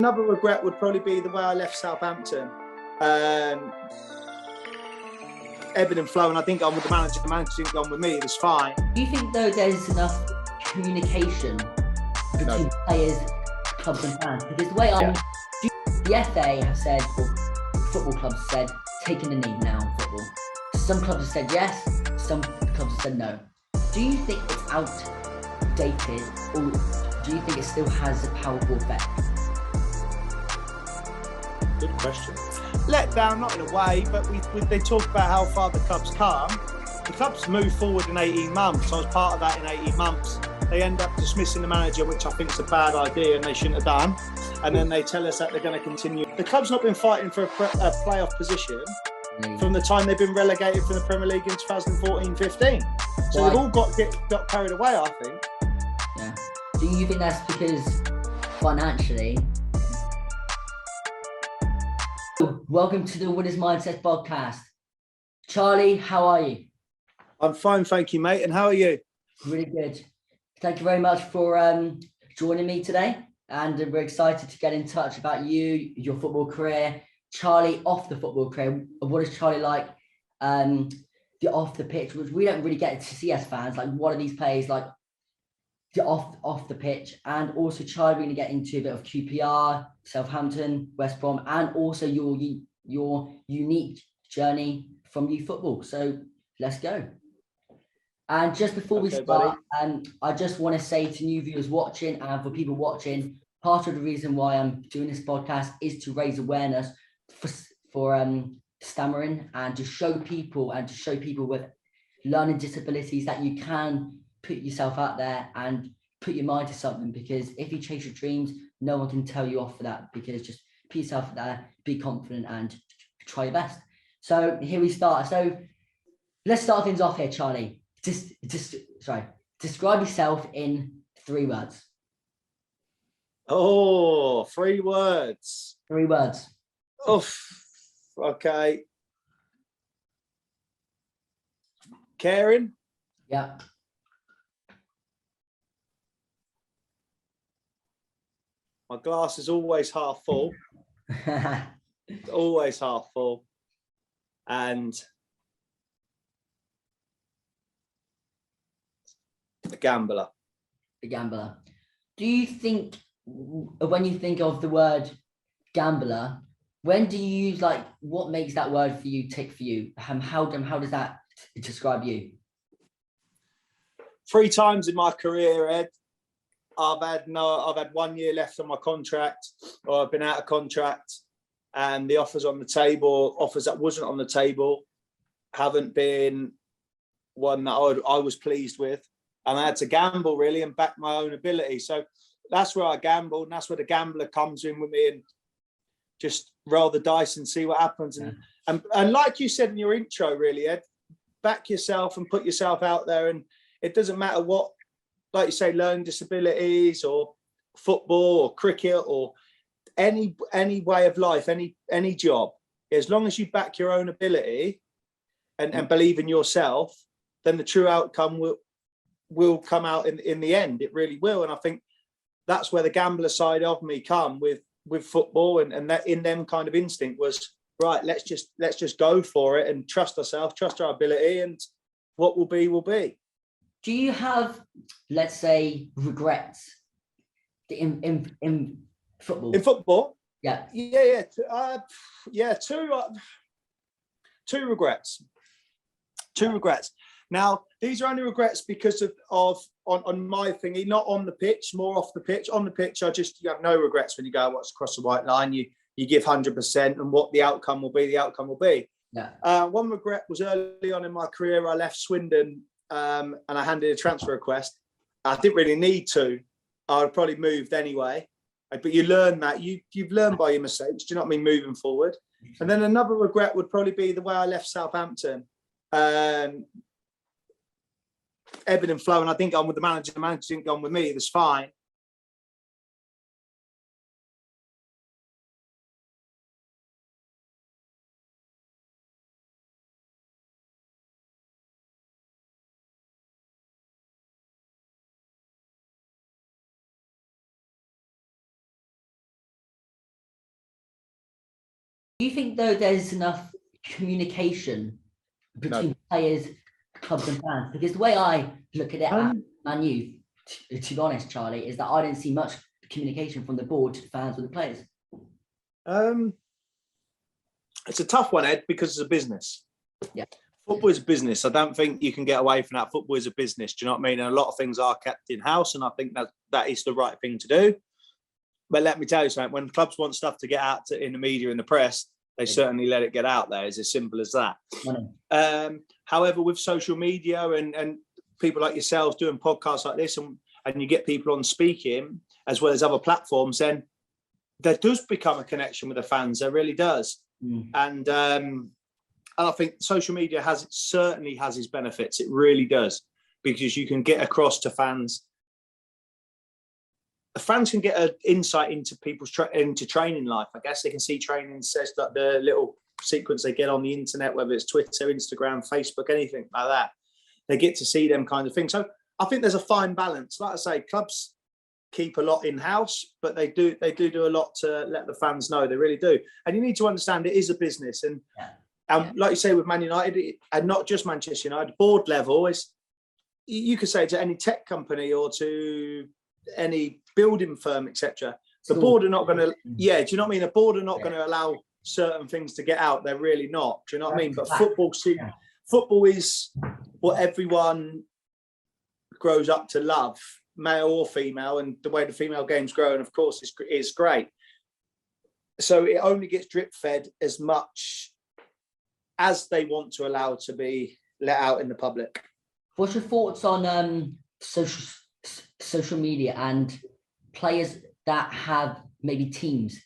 Another regret would probably be the way I left Southampton. Ebbing and flowing. I didn't go on with the manager. The manager didn't go on with me. It was fine. Do you think, though, there's enough communication between players, clubs and fans? Because the way the FA have said, or football clubs have said, taking a knee now in football. Some clubs have said yes, some clubs have said no. Do you think it's outdated, or do you think it still has a powerful effect? Good question. Let down, not in a way, but they talk about how far the club's come. The club's moved forward in 18 months. I was part of that in 18 months. They end up dismissing the manager, which I think is a bad idea and they shouldn't have done. And then they tell us that they're going to continue. The club's not been fighting for a playoff position from the time they've been relegated from the Premier League in 2014-15. So they've all got carried away, I think. Yeah. Do you think that's because financially? Welcome to the Winners Mindset podcast. Charlie, how are you? I'm fine, thank you, mate. And how are you? Really good. Thank you very much for joining me today. And we're excited to get in touch about you, your football career, Charlie off the football career. What is Charlie like the off the pitch, which we don't really get to see as fans? Like, what are these players like the off the pitch? And also, Charlie, we're going to get into a bit of QPR, Southampton, West Brom, and also your unique journey from youth football. So let's go. And just before we start, I just want to say to new viewers watching and for people watching, part of the reason why I'm doing this podcast is to raise awareness for stammering and to show people with learning disabilities that you can put yourself out there and put your mind to something, because if you chase your dreams, no one can tell you off for that, because just put yourself out there, be confident and try your best. So here we start. So let's start things off here, Charlie. Describe yourself in 3 words. Oh, 3 words. 3 words. Oof. Okay. Caring. Yeah. My glass is always half full. Always half full. And a gambler. A gambler. Do you think, when you think of the word gambler, when do you use, like, what makes that word for you tick for you? How does that describe you? 3 times in my career, Ed, I've had 1 year left on my contract, or I've been out of contract, and the offers on the table, offers that wasn't on the table, haven't been one that I was pleased with. And I had to gamble, really, and back my own ability. So that's where I gambled, and that's where the gambler comes in with me, and just roll the dice and see what happens. And like you said in your intro, really, Ed, back yourself and put yourself out there. And it doesn't matter what, like you say, learning disabilities or football or cricket or any way of life, any job, as long as you back your own ability and believe in yourself, then the true outcome will come out in the end. It really will. And I think that's where the gambler side of me come with football, and that in them kind of instinct was, right, let's just go for it and trust ourselves, trust our ability, and what will be will be. Do you have, let's say, regrets in football? In football? Yeah. Yeah. Two regrets. 2 regrets. Now, these are only regrets because of on my thingy, not on the pitch, more off the pitch. On the pitch, you have no regrets when you go across the white line. You give 100%, and what the outcome will be, the outcome will be. Yeah. 1 regret was early on in my career, I left Swindon and I handed a transfer request. I didn't really need to. I would have probably moved anyway. But you learn that. You've learned by your mistakes. Do you know what I mean? Moving forward. And then another regret would probably be the way I left Southampton. Ebbing and flowing. I didn't go on with the manager. The manager didn't go on with me. It was fine. Do you think though there's enough communication between players, clubs, and fans? Because the way I look at it at Man U, to be honest, Charlie, is that I don't see much communication from the board to the fans or the players. It's a tough one, Ed, because it's a business. Yeah. Football is a business. I don't think you can get away from that. Football is a business. Do you know what I mean? And a lot of things are kept in-house, and I think that is the right thing to do. But let me tell you something, when clubs want stuff to get out in the media and the press, they certainly let it get out there. It's as simple as that. However, with social media and people like yourselves doing podcasts like this, and you get people on speaking, as well as other platforms, then there does become a connection with the fans. There really does. And I think social media certainly has its benefits. It really does, because you can get across to fans. The fans can get an insight into people's into training life. I guess they can see training sessions, like the little sequence they get on the internet, whether it's Twitter, Instagram, Facebook, anything like that. They get to see them kind of things. So I think there's a fine balance. Like I say, clubs keep a lot in-house, but they do a lot to let the fans know. They really do. And you need to understand it is a business. And like you say with Man United, and not just Manchester United, board level is, you could say to any tech company or to any building firm, etc. The board are not going to, do you know what I mean? The board are not going to allow certain things to get out. They're really not. Do you know what I mean? But football is what everyone grows up to love, male or female, and the way the female game's growing, of course, is great. So it only gets drip fed as much as they want to allow to be let out in the public. What's your thoughts on social media and players that have maybe teams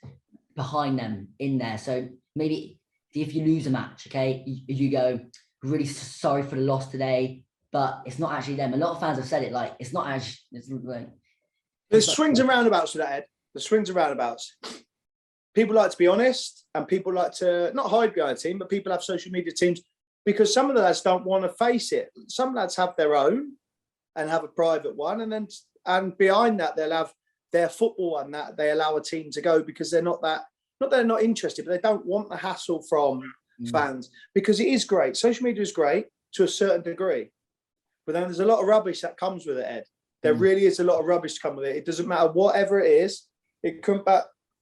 behind them in there? So maybe if you lose a match, okay, you go, really sorry for the loss today, but it's not actually them. A lot of fans have said it, like, it's not actually, there's swings and roundabouts to that, Ed. The swings and roundabouts. People like to be honest, and people like to not hide behind a team, but people have social media teams because some of the lads don't want to face it. Some lads have their own and have a private one, and behind that they'll have their football one that they allow a team to go because they're not they're not interested, but they don't want the hassle from fans, because it is great. Social media is great to a certain degree, but then there's a lot of rubbish that comes with it, Ed. There really is a lot of rubbish to come with it. It doesn't matter whatever it is. It could,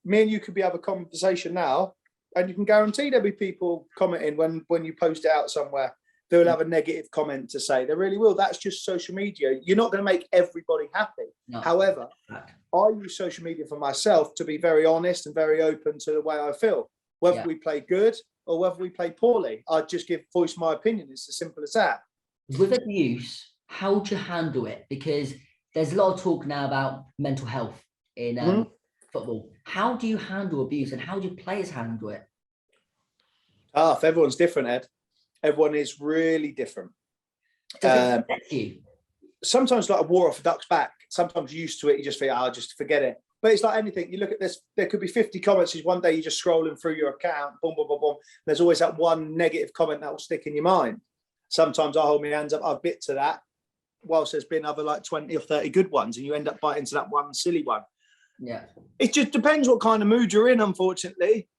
me and you could have a conversation now, and you can guarantee there'll be people commenting when you post it out somewhere. They'll have a negative comment to say. They really will. That's just social media. You're not going to make everybody happy. No. However, I use social media for myself to be very honest and very open to the way I feel. Whether we play good or whether we play poorly, I just voice my opinion. It's as simple as that. With abuse, how do you handle it? Because there's a lot of talk now about mental health in football. How do you handle abuse, and how do players handle it? Everyone's different, Ed. Everyone is really different. Does it affect you? Sometimes like a war off a duck's back. Sometimes you're used to it, you just think, just forget it. But it's like anything. You look at this, there could be 50 comments. One day you're just scrolling through your account, boom, boom, boom, boom. There's always that one negative comment that will stick in your mind. Sometimes I hold my hands up, I've bit to that, whilst there's been other like 20 or 30 good ones, and you end up biting to that one silly one. Yeah. It just depends what kind of mood you're in, unfortunately.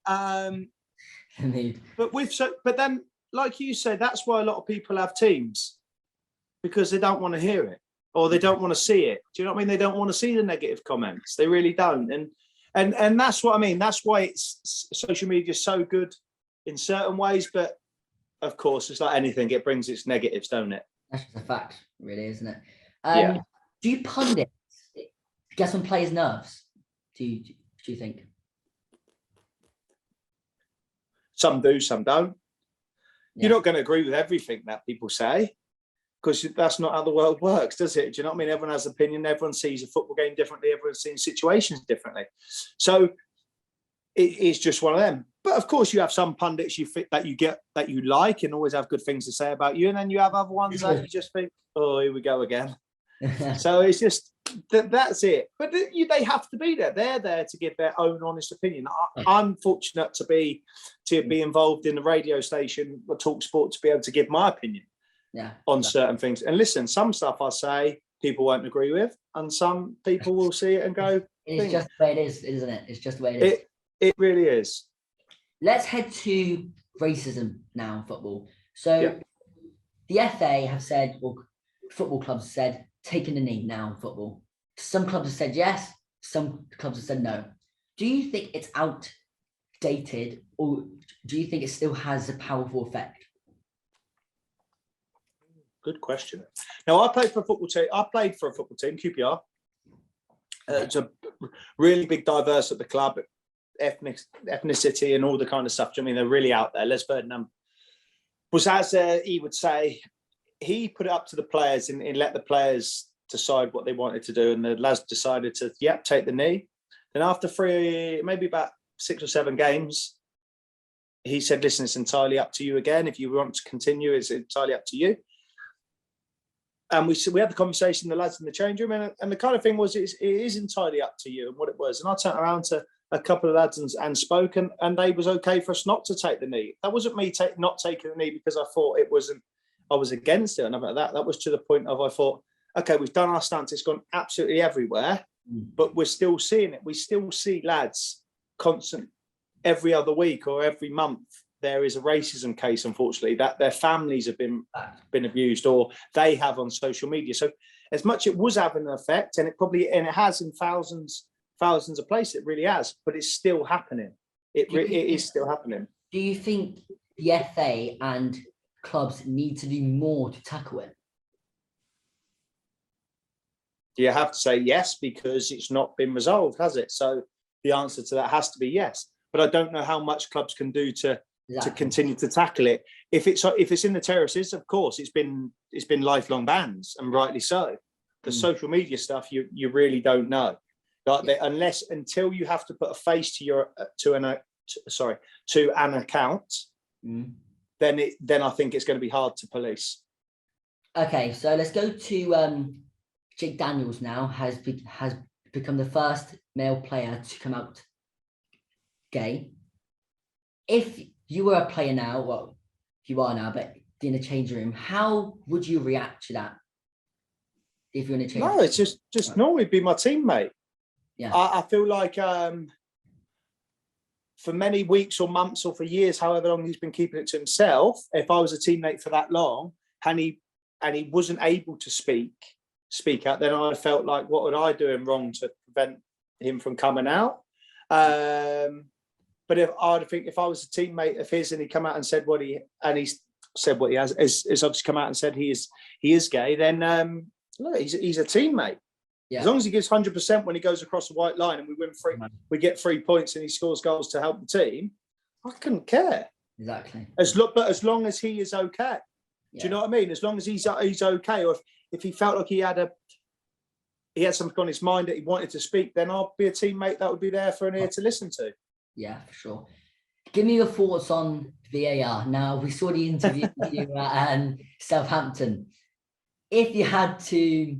Indeed. But then, like you said, that's why a lot of people have teams, because they don't want to hear it or they don't want to see it. Do you know what I mean? They don't want to see the negative comments. They really don't. And that's what I mean. That's why social media is so good in certain ways. But of course, it's like anything. It brings its negatives, don't it? That's just a fact, really, isn't it? Do you pundit get on players' nerves? Do you think? Some do, some don't. You're not going to agree with everything that people say, because that's not how the world works, does it? Do you know what I mean? Everyone has an opinion. Everyone sees a football game differently. Everyone's seeing situations differently. So it is just one of them. But of course, you have some pundits that you like and always have good things to say about you, and then you have other ones that you just think, oh, here we go again. So it's just that's it. But they have to be there. They're there to give their own honest opinion. I'm fortunate to be involved in the radio station, or Talk Sport, to be able to give my opinion on certain things. And listen, some stuff I say people won't agree with, and some people will see it and go, it's just the way it is, isn't it? It's just the way it is. It really is. let's head to racism now in football. So the FA have said, or football clubs have said, taking a knee now in football. Some clubs have said yes, some clubs have said no. Do you think it's outdated, or do you think it still has a powerful effect? Good question. Now, I played for a football team. QPR. It's a really big diverse at the club, ethnicity and all the kind of stuff. I mean, they're really out there. Les Ferdinand was, as he would say, he put it up to the players and let the players decide what they wanted to do. And the lads decided to, take the knee. Then after maybe about 6 or 7 games, he said, listen, it's entirely up to you again. If you want to continue, it's entirely up to you. And we had the conversation, the lads in the change room, and the kind of thing was, it is entirely up to you and what it was. And I turned around to a couple of lads and spoke, and they was okay for us not to take the knee. That wasn't me not taking the knee because I thought I was against it or nothing like that. That was to the point of, I thought, okay, we've done our stance. It's gone absolutely everywhere, but we're still seeing it. We still see lads constant every other week or every month. There is a racism case, unfortunately, that their families have been abused, or they have on social media. So as much it was having an effect, and it has in thousands of places, it really has, but it's still happening. It is still happening. Do you think the FA and clubs need to do more to tackle it? You have to say yes, because it's not been resolved, has it? So the answer to that has to be yes. But I don't know how much clubs can do to continue to tackle it. If it's in the terraces, of course, it's been lifelong bans, and rightly so. The social media stuff, you really don't know, until you have to put a face to an account. Then I think it's going to be hard to police. Okay, so let's go to Jake Daniels. Now has become the first male player to come out gay. If you were a player now, well, you are now, but in a change room, how would you react to that? If you're in a change room? No, it's just normally be my teammate. Yeah. I feel like for many weeks or months or for years, however long he's been keeping it to himself, if I was a teammate for that long and he wasn't able to speak out, then I felt like, what would I do him wrong to prevent him from coming out? But if I was a teammate of his and he come out and said what he has obviously come out and said he is gay, then look, he's a teammate. Yeah. As long as he gives 100% when he goes across the white line and we get 3 points and he scores goals to help the team, I couldn't care. Exactly. But as long as he is okay. Yeah. Do you know what I mean? As long as he's okay, or if he felt like he had something on his mind that he wanted to speak, then I'll be a teammate that would be there for an ear to listen to. Yeah, for sure. Give me your thoughts on VAR. Now, we saw the interview with you at Southampton. If you had to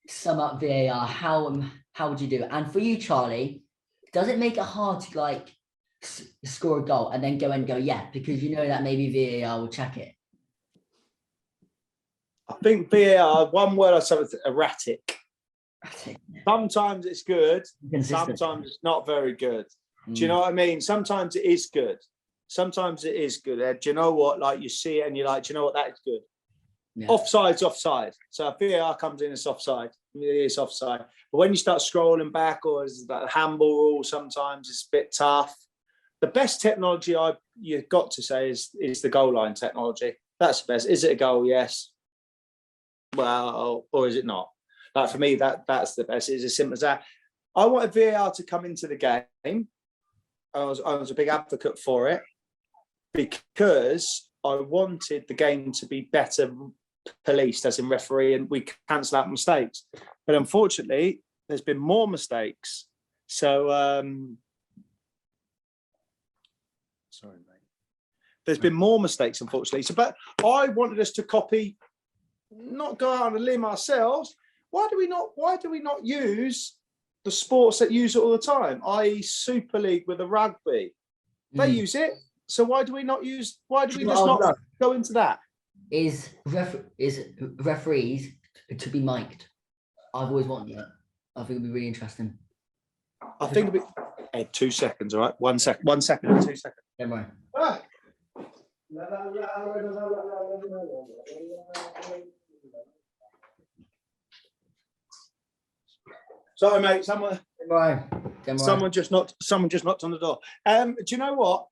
sum up VAR, how would you do it? And for you, Charlie, does it make it hard to score a goal and then go, because you know that maybe VAR will check it? I think VAR, one word I say is erratic. Sometimes it's good, sometimes it's not very good. Do you know what I mean? Sometimes it is good. Sometimes it is good. Do you know what? Like, you see it and you're like, do you know what? That is good. Yeah. Offside's offside. So if VAR comes in, it's offside. It's offside. But when you start scrolling back, or it's that handball rule, sometimes it's a bit tough. The best technology you've got to say is the goal line technology. That's the best. Is it a goal? Yes. Well, or is it not? Like, for me, that's the best. It's as simple as that. I wanted VAR to come into the game. I was a big advocate for it because I wanted the game to be better policed, as in referee, and we cancel out mistakes. But unfortunately, there's been more mistakes. So, sorry, mate. There's been more mistakes, unfortunately. So, but I wanted us to copy, not go out on a limb ourselves. Why do we not use the sports that use it all the time, i.e. Super League with the rugby? They use it. So why do we not go into that? Is referees to be mic'd? I've always wanted that. I think it'd be really interesting. I think it'd be 2 seconds, all right? 1 second, 2 seconds. Don't worry. Ah. Sorry, mate. Don't worry. Someone just knocked on the door. Do you know what?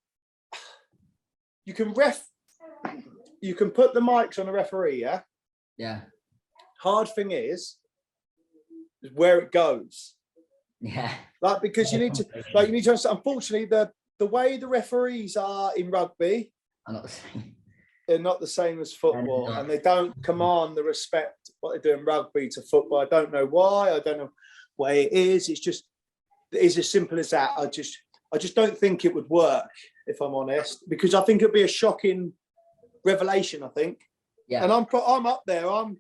You can put the mics on the referee, yeah? Yeah. Hard thing is where it goes. Yeah. Like, because you need to understand, unfortunately, the way the referees are in rugby I'm not the same. they're not the same as football, and they don't command the respect what they do in rugby to football. I don't know why. I don't know why it is. It's as simple as that. I just don't think it would work, if I'm honest, because I think it'd be a shocking revelation. I think, Yeah. and I'm up there. I'm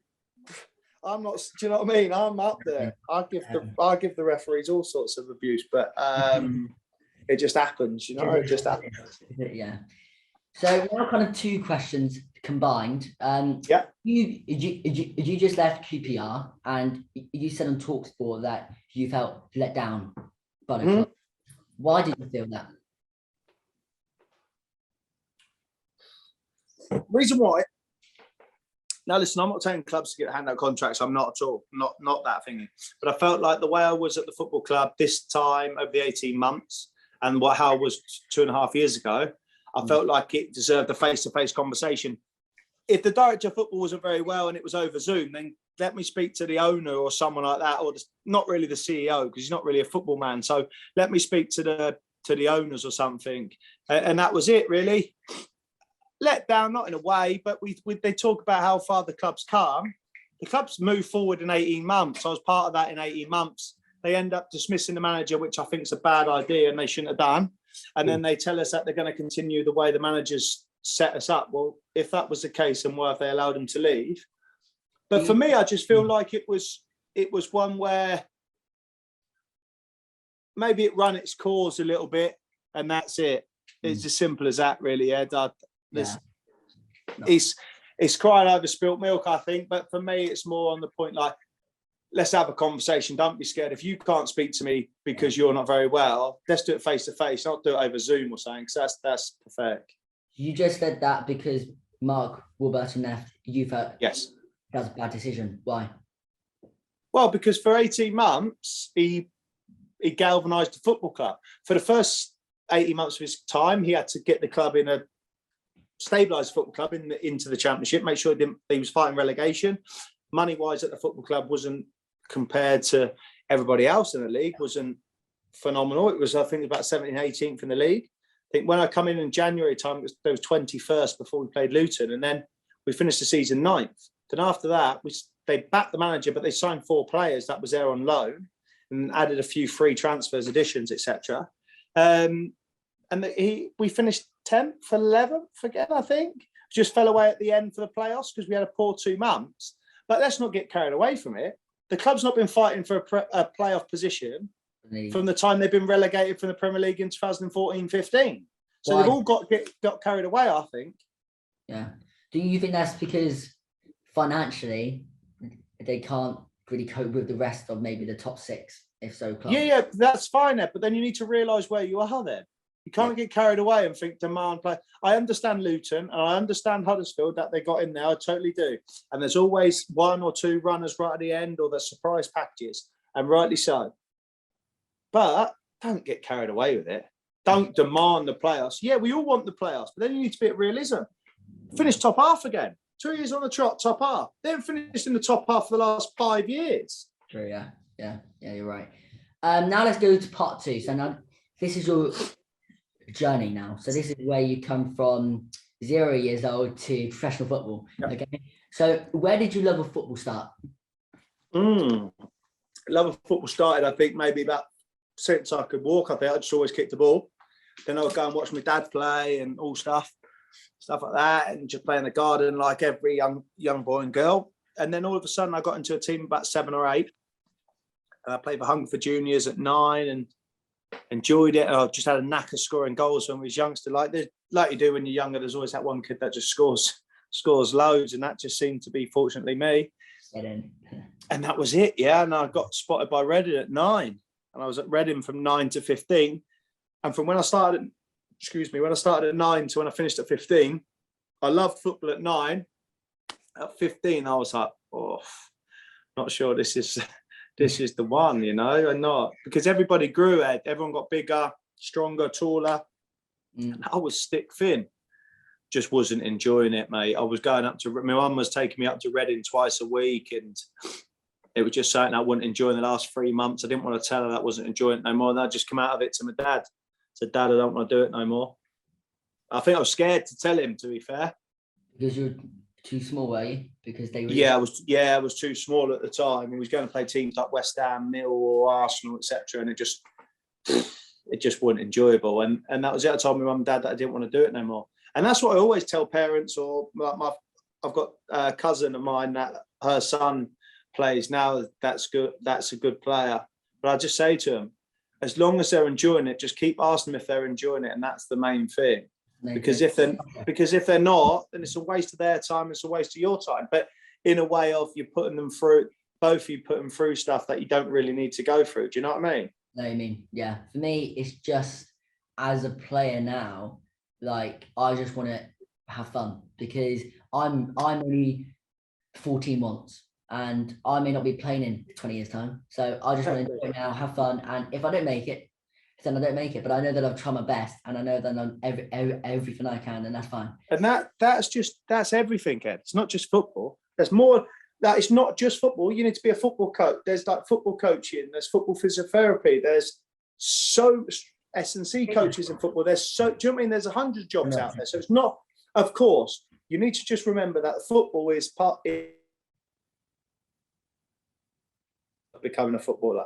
not. Do you know what I mean? I'm up there. I give the referees all sorts of abuse, but it just happens. You know, it just happens. Yeah. So now, kind of two questions combined. Yeah. You just left QPR, and you said on Talksport that you felt let down by the club. Why did you feel that? Reason why. Now, listen, I'm not telling clubs to hand out contracts. I'm not at all. Not that thingy. But I felt like the way I was at the football club this time over the 18 months and how I was 2.5 years ago, I felt like it deserved a face-to-face conversation. If the director of football wasn't very well and it was over Zoom, then let me speak to the owner or someone like that, or not really the CEO, because he's not really a football man. So let me speak to the owners or something. And that was it, really. Let down, not in a way, but they talk about how far the club's come. The club's moved forward in 18 months. I was part of that in 18 months. They end up dismissing the manager, which I think is a bad idea and they shouldn't have done. And then they tell us that they're going to continue the way the managers set us up. Well, if that was the case, then why have they allowed him to leave? But for me, I just feel like it was one where maybe it ran its course a little bit, and that's it. It's as simple as that, really, Ed. It's crying over spilt milk, I think. But for me, it's more on the point like, let's have a conversation. Don't be scared. If you can't speak to me because you're not very well, let's do it face to face, not do it over Zoom or something. Because that's pathetic. You just said that because Mark Warburton left. You felt yes, that was a bad decision. Why? Well, because for 18 months he galvanised the football club. For the first 18 months of his time, he had to get the club in a stabilised football club into the Championship, make sure he was fighting relegation. Money-wise at the football club wasn't, compared to everybody else in the league, wasn't phenomenal. It was, I think, about 17th, 18th in the league. I think when I come in January time, there was 21st before we played Luton, and then we finished the season 9th. Then after that, they backed the manager, but they signed 4 players that was there on loan and added a few free transfers, additions, etc. We finished 10th, 11th again, I think. Just fell away at the end for the playoffs because we had a poor 2 months. But let's not get carried away from it. The club's not been fighting for a playoff position from the time they've been relegated from the Premier League in 2014-15. So they've all got carried away, I think. Yeah. Do you think that's because financially they can't really cope with the rest of maybe the top 6, if so? Clubs? Yeah, that's fine, but then you need to realise where you are then. You can't get carried away and think demand play. I understand Luton and I understand Huddersfield that they got in there. I totally do. And there's always 1 or 2 runners right at the end or the surprise packages, and rightly so. But don't get carried away with it. Don't demand the playoffs. Yeah, we all want the playoffs, but then you need to be at realism. Finish top half again. 2 years on the trot, top half. They haven't finished in the top half for the last 5 years. True, yeah, you're right. Now let's go to part 2. So now this is your journey now. So this is where you come from 0 years old to professional football. Yep. Okay. So where did your love of football start? Love of football started, I think, maybe about since I could walk. I think I just always kicked the ball. Then I would go and watch my dad play and all stuff like that, and just play in the garden like every young boy and girl. And then all of a sudden I got into a team about 7 or 8. And I played for Hungerford Juniors at 9 and enjoyed it. I just had a knack of scoring goals when I was youngster. Like you do when you're younger, there's always that one kid that just scores loads, and that just seemed to be, fortunately, me. And that was it, yeah. And I got spotted by Reading at 9. And I was at Reading from 9 to 15. And from when I started excuse me, when I started at 9 to when I finished at 15, I loved football at 9. At 15, I was like, oh, not sure this is the one, you know, and not because everybody grew, Ed. Everyone got bigger, stronger, taller. And I was stick thin. Just wasn't enjoying it, mate. I was going up to, my mum was taking me up to Reading twice a week, and it was just something I wouldn't enjoy in the last 3 months. I didn't want to tell her that I wasn't enjoying it no more. And I just come out of it to my dad. I said, Dad, I don't want to do it no more. I think I was scared to tell him, to be fair. Because you're too small, were you? Because they were... I was too small at the time. He was going to play teams like West Ham, Millwall, Arsenal, etc. And it just wasn't enjoyable. And that was it. I told my mum and dad that I didn't want to do it no more. And that's what I always tell parents, or I've got a cousin of mine that her son plays now. That's good. That's a good player. But I just say to them, as long as they're enjoying it, just keep asking them if they're enjoying it. And that's the main thing. Because if they're not, then it's a waste of their time. It's a waste of your time. But in a way of you putting them through, both of you put them through stuff that you don't really need to go through. Do you know what I mean? No, I mean, yeah. For me, it's just as a player now, like I just want to have fun because I'm only 14 once and I may not be playing in 20 years time. So I just want to enjoy it now, have fun. And if I don't make it, then I don't make it. But I know that I've tried my best and I know that I'm everything I can, and that's fine. And that's everything, Ed. It's not just football. There's more. That it's not just football. You need to be a football coach. There's like football coaching. There's football physiotherapy. There's so S&C coaches in football. There's so. Do you know what I mean? There's 100 jobs out there. So it's not. Of course, you need to just remember that football is part of becoming a footballer.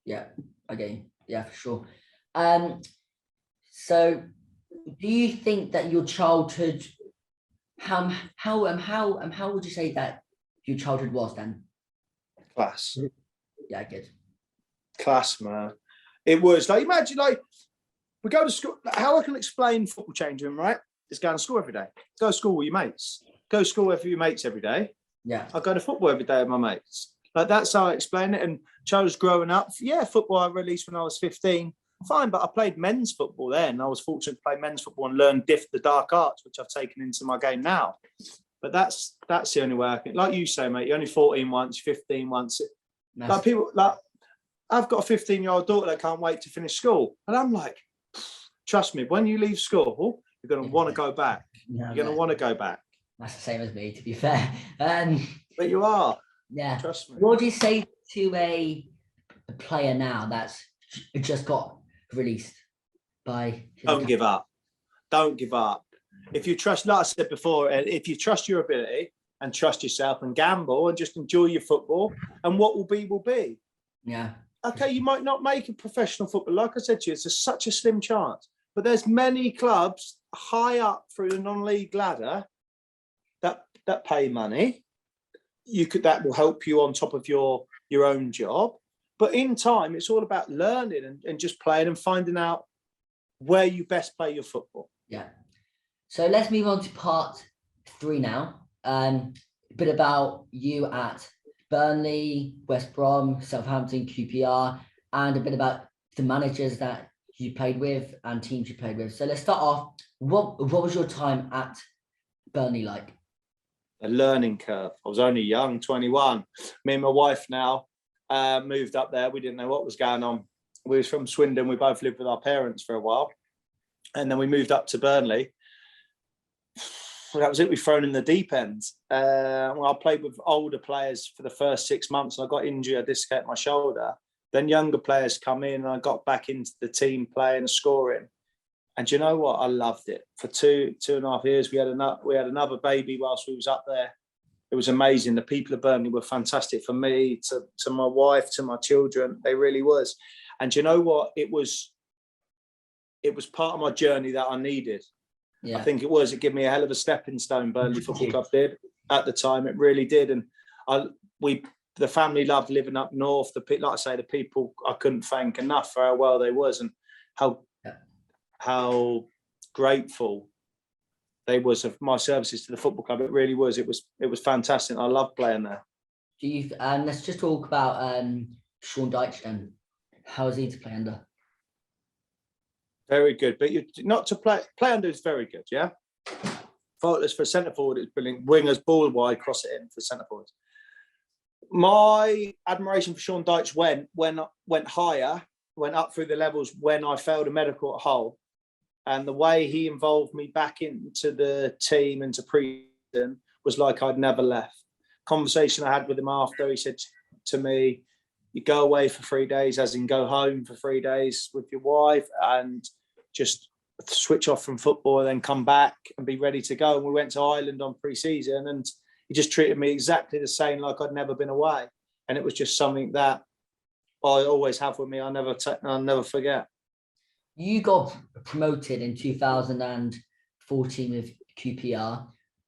Yeah. Okay. Yeah, for sure. So, do you think that your childhood? How would you say that your childhood was then? Class. Yeah, good. Class, man. It was like, imagine like we go to school. How I can explain football changing, right? Is going to school every day. Go to school with your mates. Go to school with your mates every day. Yeah. I go to football every day with my mates. Like that's how I explain it. And chose growing up. Yeah, football I released when I was 15. Fine, but I played men's football then. I was fortunate to play men's football and learn the dark arts, which I've taken into my game now. But that's the only way I can. Like you say, mate, you're only 14 once, 15 once. Nice. Like people, like I've got a 15-year-old daughter that can't wait to finish school, and I'm like, trust me, when you leave school, you're going to want to go back. No, you're going to want to go back. That's the same as me, to be fair. But you are. Yeah. Trust me. What do you say to a player now that's just got released by? Don't give up. Don't give up. If you trust, like I said before, if you trust your ability and trust yourself and gamble and just enjoy your football, and what will be, will be. Yeah. Okay, you might not make a professional football. Like I said to you, it's such a slim chance. But there's many clubs high up through the non-league ladder that pay money. That will help you on top of your own job. But in time, it's all about learning and just playing and finding out where you best play your football. Yeah. So let's move on to part 3 now. A bit about you at Burnley, West Brom, Southampton, QPR, and a bit about the managers that you played with and teams you played with. So let's start off. What was your time at Burnley like? A learning curve. I was only young, 21. Me and my wife now moved up there. We didn't know what was going on. We was from Swindon. We both lived with our parents for a while. And then we moved up to Burnley. That was it. We thrown in the deep end. I played with older players for the first 6 months and I got injured. I dislocated my shoulder. Then younger players come in and I got back into the team playing and scoring. And you know what? I loved it. For two and a half years, we had another baby whilst we was up there. It was amazing. The people of Burnley were fantastic for me, to my wife, to my children. They really was. And you know what? It was part of my journey that I needed. Yeah. I think it was. It gave me a hell of a stepping stone. Burnley Football Club did at the time. It really did. And the family loved living up north. Like I say, the people I couldn't thank enough for how well they was and how grateful they was of my services to the football club. It really was. It was fantastic. I loved playing there. Let's just talk about Sean Dyche then. How is he to play under? Very good. But you not to play under is very good, yeah? Faultless for centre forward, it's brilliant. Wingers, ball wide, cross it in for centre forwards. My admiration for Sean Dyche went higher, went up through the levels when I failed a medical at Hull. And the way he involved me back into the team and to pre-season was like I'd never left. Conversation I had with him after, he said to me, you go away for 3 days, as in go home for 3 days with your wife and just switch off from football and then come back and be ready to go. And we went to Ireland on pre-season and he just treated me exactly the same, like I'd never been away. And it was just something that I always have with me. I'll never forget. You got promoted in 2014 with QPR.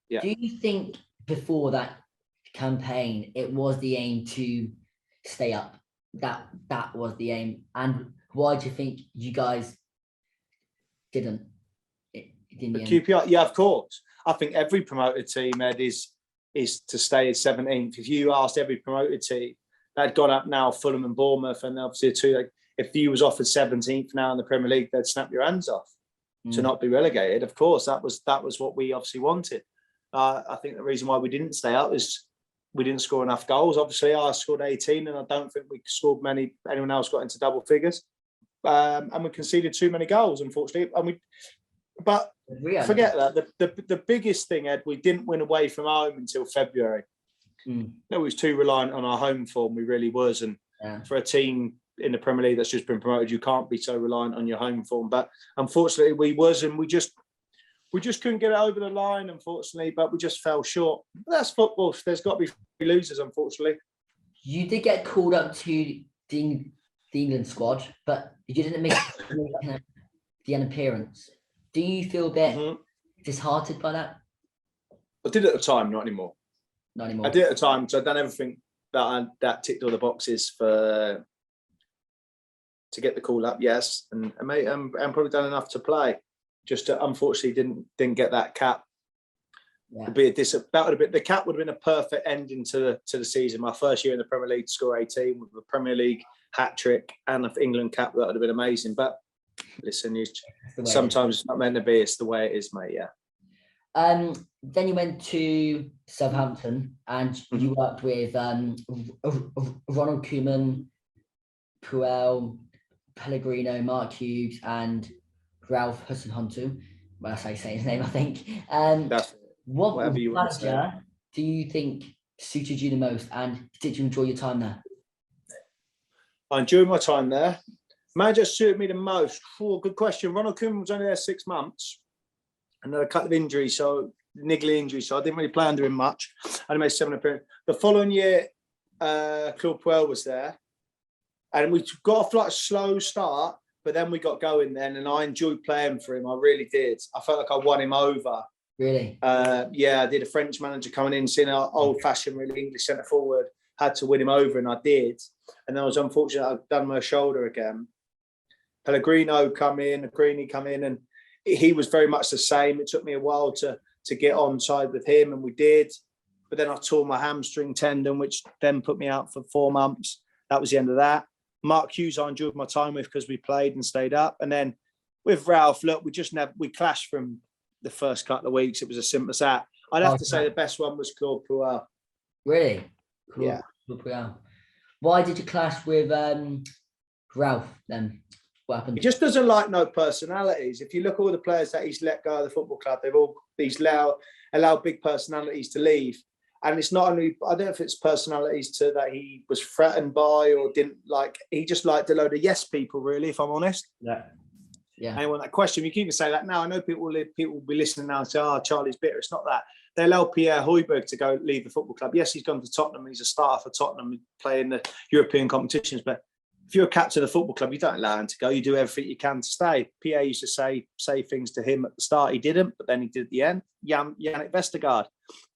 Yeah. Do you think before that campaign, it was the aim to stay up? That was the aim. And why do you think you guys didn't? QPR, yeah, of course. I think every promoted team, Ed, is to stay as 17th. If you asked every promoted team, they'd gone up now, Fulham and Bournemouth, and obviously two. Like, if you was offered 17th now in the Premier League, they'd snap your hands off to not be relegated. Of course, that was what we obviously wanted. I think the reason why we didn't stay up is we didn't score enough goals. Obviously, I scored 18, and I don't think we scored many. Anyone else got into double figures, and we conceded too many goals, unfortunately. But forget that. The biggest thing, Ed, we didn't win away from home until February. It was too reliant on our home form. We really was, and for a team in the Premier League that's just been promoted, you can't be so reliant on your home form. But unfortunately, we was, and we just couldn't get it over the line, unfortunately. But we just fell short. But that's football. There's got to be losers, unfortunately. You did get called up to the England squad, but you didn't make the appearance. Do you feel a bit disheartened by that? I did at the time, not anymore. Not anymore. I did at the time, so I'd done everything that ticked all the boxes to get the call up, yes, and probably done enough to play. Just unfortunately didn't get that cap. Yeah. The cap would have been a perfect ending to the season. My first year in the Premier League, to score 18 with a Premier League hat trick and an England cap, that would have been amazing. But listen, sometimes it's not meant to be. It's the way it is, mate. Yeah. Then you went to Southampton and you worked with Ronald Koeman, Puel, Pellegrino, Mark Hughes, and Ralph Hudson-Hunter. Well, that's how you say his name, I think. What manager do you think suited you the most, and did you enjoy your time there? I enjoyed my time there. Manager suited me the most. Good question. Ronald Koeman was only there 6 months. And then a couple of injuries, niggly injuries, so I didn't really play under him much. I only made 7 appearances. The following year, Claude Puel was there, and we got a slow start, but then we got going then, and I enjoyed playing for him. I really did. I felt like I won him over. Really? Yeah, I did. A French manager coming in, seeing our old-fashioned, really English centre forward, had to win him over, and I did. And then I was unfortunate. I'd done my shoulder again. Pellegrino come in, and he was very much the same. It took me a while to get on side with him, and we did. But then I tore my hamstring tendon, which then put me out for 4 months. That was the end of that. Mark Hughes, I enjoyed my time with because we played and stayed up. And then with Ralph, look, we clashed from the first couple of weeks. It was as simple as that. I'd have to say the best one was Claude Puel. Really? Yeah. Claude Puel. Why did you clash with Ralph then? What happened? He just doesn't like no personalities. If you look at all the players that he's let go of the football club, he's allowed big personalities to leave. And it's not only, I don't know if it's personalities that he was threatened by or didn't like. He just liked a load of yes people, really, if I'm honest. Yeah. Yeah. Anyone that question, you can even say that now. I know people will be listening now and say, Charlie's bitter. It's not that. They allowed Pierre Højbjerg to leave the football club. Yes, he's gone to Tottenham. He's a starter for Tottenham, playing the European competitions. But if you're a captain of the football club, you don't allow him to go. You do everything you can to stay. Pierre used to say things to him at the start. He didn't, but then he did at the end. Yannick Vestergaard,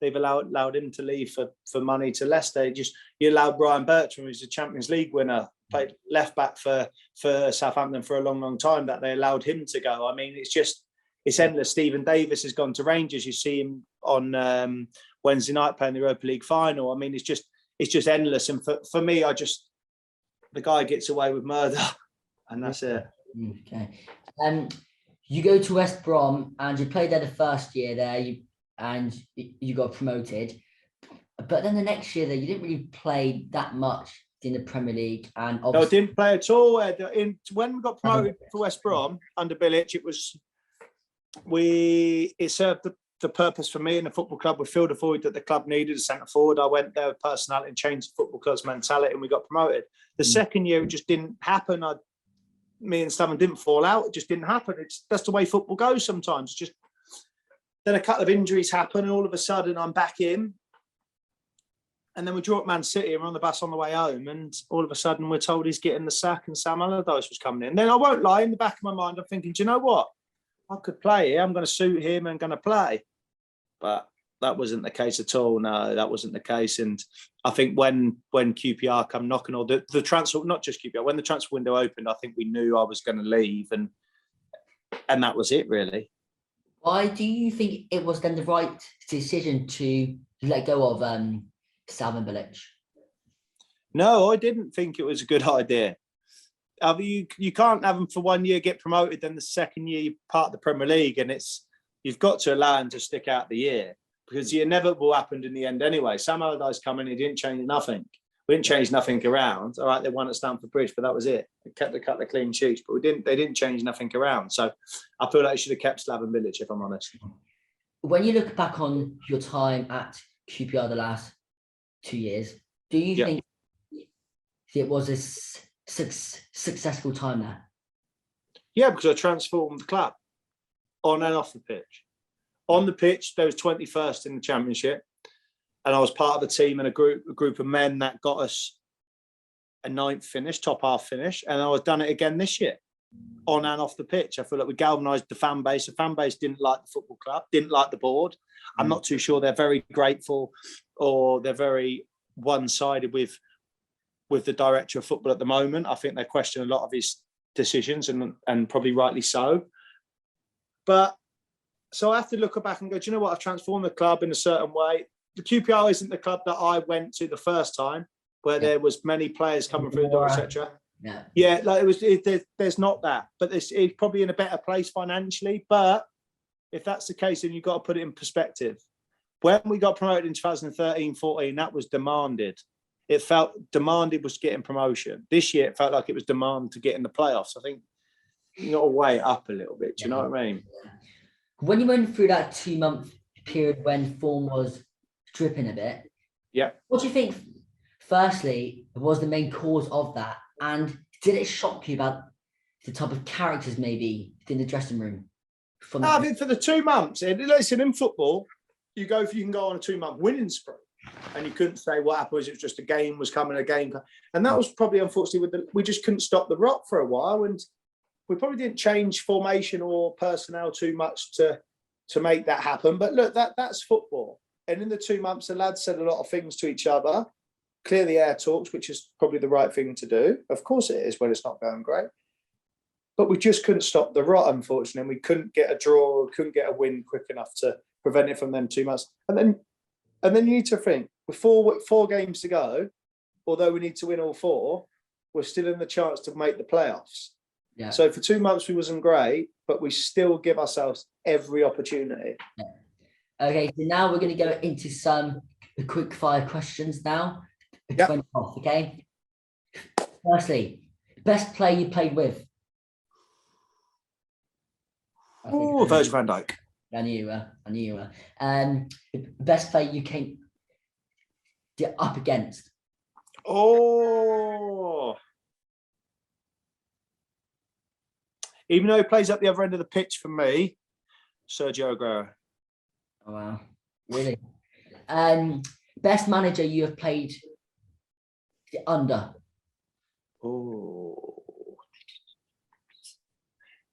they've allowed him to leave for money to Leicester. You allowed Brian Bertram, who's a Champions League winner, played left back for Southampton for a long, long time, that they allowed him to go. I mean, it's endless. Stephen Davis has gone to Rangers. You see him on Wednesday night playing the Europa League final. I mean, it's just endless. And for me, the guy gets away with murder, and that's it. Okay. You go to West Brom and you played there the first year there, and you got promoted. But then the next year there, you didn't really play that much in the Premier League. And No, I didn't play at all. When we got promoted for West Brom under Lynch, it served the purpose for me in the football club. We filled a void that the club needed, a centre forward. I went there with personality and changed the football club's mentality, and we got promoted. The second year, it just didn't happen. Me and Stammen didn't fall out. It just didn't happen. That's the way football goes sometimes. Then a couple of injuries happen, and all of a sudden I'm back in. And then we draw at Man City and we're on the bus on the way home. And all of a sudden we're told he's getting the sack and Sam Allardyce was coming in. Then I won't lie, in the back of my mind, I'm thinking, do you know what? I could play here. I'm going to suit him and going to play. But that wasn't the case at all. No, that wasn't the case. And I think when QPR come knocking, or the transfer, not just QPR, when the transfer window opened, I think we knew I was going to leave. And that was it, really. Why do you think it was then the right decision to let go of Slaven Bilic? No, I didn't think it was a good idea. You can't have them for 1 year, get promoted, then the second year you're part of the Premier League, and you've got to allow him to stick out the year, because the inevitable happened in the end anyway. Sam Allardyce come in, he didn't change nothing. We didn't change nothing around. All right, they won at Stamford Bridge, but that was it. They kept a couple of clean sheets, but they didn't change nothing around. So I feel like they should have kept Slaven Bilic, if I'm honest. When you look back on your time at QPR the last 2 years, do you think it was a successful time there? Yeah, because I transformed the club on and off the pitch. On the pitch, there was 21st in the Championship, and I was part of a team and a group of men that got us a 9th finish, top half finish, and I was done it again this year, on and off the pitch. I feel like we galvanised the fan base. The fan base didn't like the football club, didn't like the board. I'm not too sure they're very grateful, or they're very one-sided with the director of football at the moment. I think they question a lot of his decisions, and probably rightly so. But so I have to look back and go, do you know what? I've transformed the club in a certain way. The QPR isn't the club that I went to the first time, where there was many players coming through the door, etc. Yeah, like there's not that, but it's probably in a better place financially. But if that's the case, then you've got to put it in perspective. When we got promoted in 2013-14, that was demanded. It felt demanded was getting promotion. This year, it felt like it was demand to get in the playoffs. I think you got to weigh it up a little bit. Do you know what I mean? When you went through that 2-month period when form was dripping a bit, what do you think, firstly, was the main cause of that? And did it shock you about the type of characters maybe in the dressing room? I think for the 2 months, listen, in football, you can go on a 2-month winning spree, and you couldn't say what happened was it was just a game was coming, a game. And that was probably, unfortunately, we just couldn't stop the rot for a while. And we probably didn't change formation or personnel too much to make that happen. But look, that's football. And in the 2 months, the lads said a lot of things to each other, clear the air talks, which is probably the right thing to do. Of course it is when it's not going great. But we just couldn't stop the rot, unfortunately. And we couldn't get a draw or couldn't get a win quick enough to prevent it from them 2 months. And then you need to think, with four games to go, although we need to win all 4, we're still in the chance to make the playoffs. Yeah. So for 2 months, we wasn't great, but we still give ourselves every opportunity. Yeah. Okay, so now we're going to go into some quick fire questions now. Off, okay? Firstly, best player you played with? Virgil van Dijk. I knew you were. Best player you came up against? Even though he plays up the other end of the pitch for me, Sergio Aguero. Oh, wow. Really? Best manager you have played under?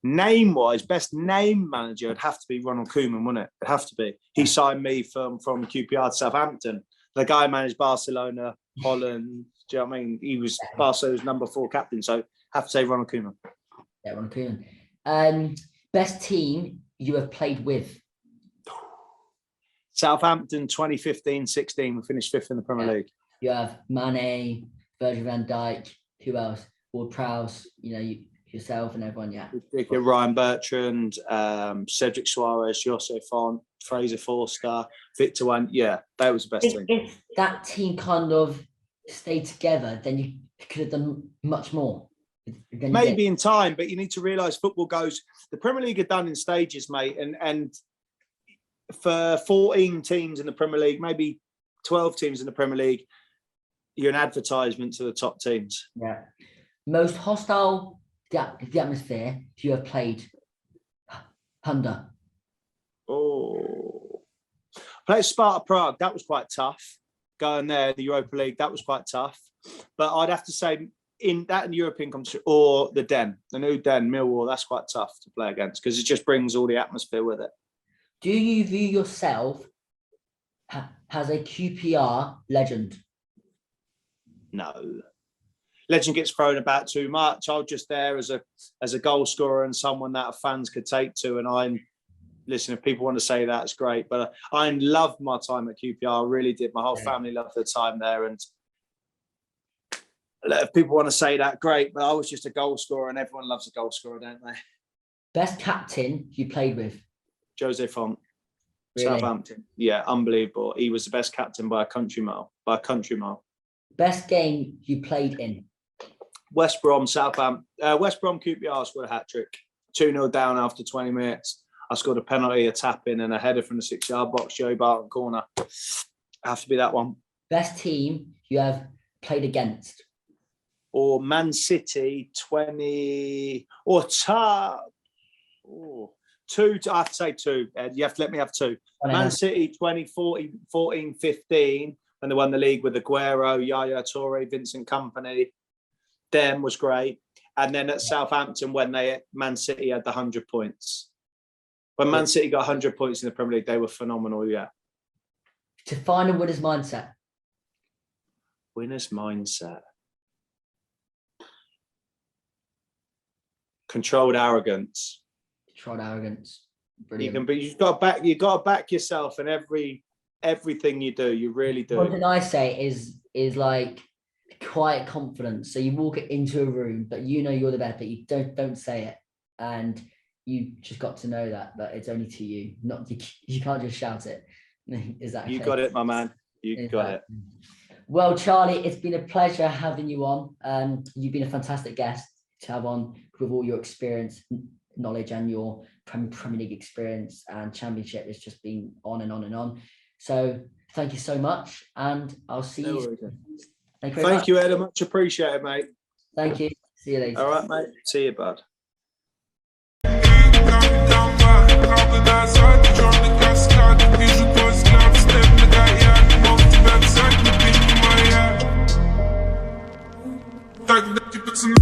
Name-wise, best name manager would have to be Ronald Koeman, wouldn't it? It'd have to be. He signed me from QPR to Southampton. The guy managed Barcelona, Holland. Do you know what I mean? He was Barcelona's number 4 captain, so I have to say Ronald Koeman. Yeah, Ronald Koeman. Best team you have played with? Southampton 2015-16. We finished 5th in the Premier League. You have Mane, Virgil van Dijk. Who else? Ward Prowse. yourself and everyone, yeah. Ryan Bertrand, Cedric Suarez, Jose Font, Fraser Forster, Victor Wan. Yeah, that was the best team. If that team kind of stayed together, then you could have done much more. Maybe in time, but you need to realise football goes. The Premier League are done in stages, mate, and for 14 teams in the Premier League, maybe 12 teams in the Premier League, you're an advertisement to the top teams. Yeah. Most hostile the atmosphere you have played under? Oh, played Sparta Prague. That was quite tough. Going there, the Europa League, that was quite tough. But I'd have to say in European competition, or the new Den, Millwall, that's quite tough to play against because it just brings all the atmosphere with it. Do you view yourself as a QPR legend? No. Legend gets thrown about too much. I was just there as a goal scorer and someone that fans could take to. And listen, if people want to say that, it's great. But I loved my time at QPR. I really did. My whole family loved the time there. And if people want to say that, great. But I was just a goal scorer, and everyone loves a goal scorer, don't they? Best captain you played with? Jose Font, Really? Southampton. Yeah, unbelievable. He was the best captain by a country mile. Best game you played in? West Brom, Southampton. West Brom, QPR scored a hat-trick. 2-0 down after 20 minutes. I scored a penalty, a tap-in, and a header from the 6-yard box, Joe Barton corner. Have to be that one. Best team you have played against? Or Man City, 20... Or two. I have to say two, Ed. You have to let me have two. Man City, 2014, 15, when they won the league with Aguero, Yaya Toure, Vincent Kompany. Them was great. And then at Southampton, when Man City had the 100 points. When Man City got 100 points in the Premier League, they were phenomenal, yeah. To find a winner's mindset? Winner's mindset. Controlled arrogance. Brilliant. You've got to back yourself in everything you do. You really do. One thing I say is like quiet confidence. So you walk into a room, but you know you're the best, but you don't say it, and you just got to know that it's only to you. Not you can't just shout it. Is that okay? You got it, my man. You got it. Well, Charlie, it's been a pleasure having you on. You've been a fantastic guest to have on with all your experience, knowledge, and your Premier League experience and Championship. It's just been on and on and on. So thank you so much, and I'll see you soon. Thank you, Ed. I much appreciated, mate. Thank you. See you later. All right, mate. See you, bud. Тогда ты пацаны,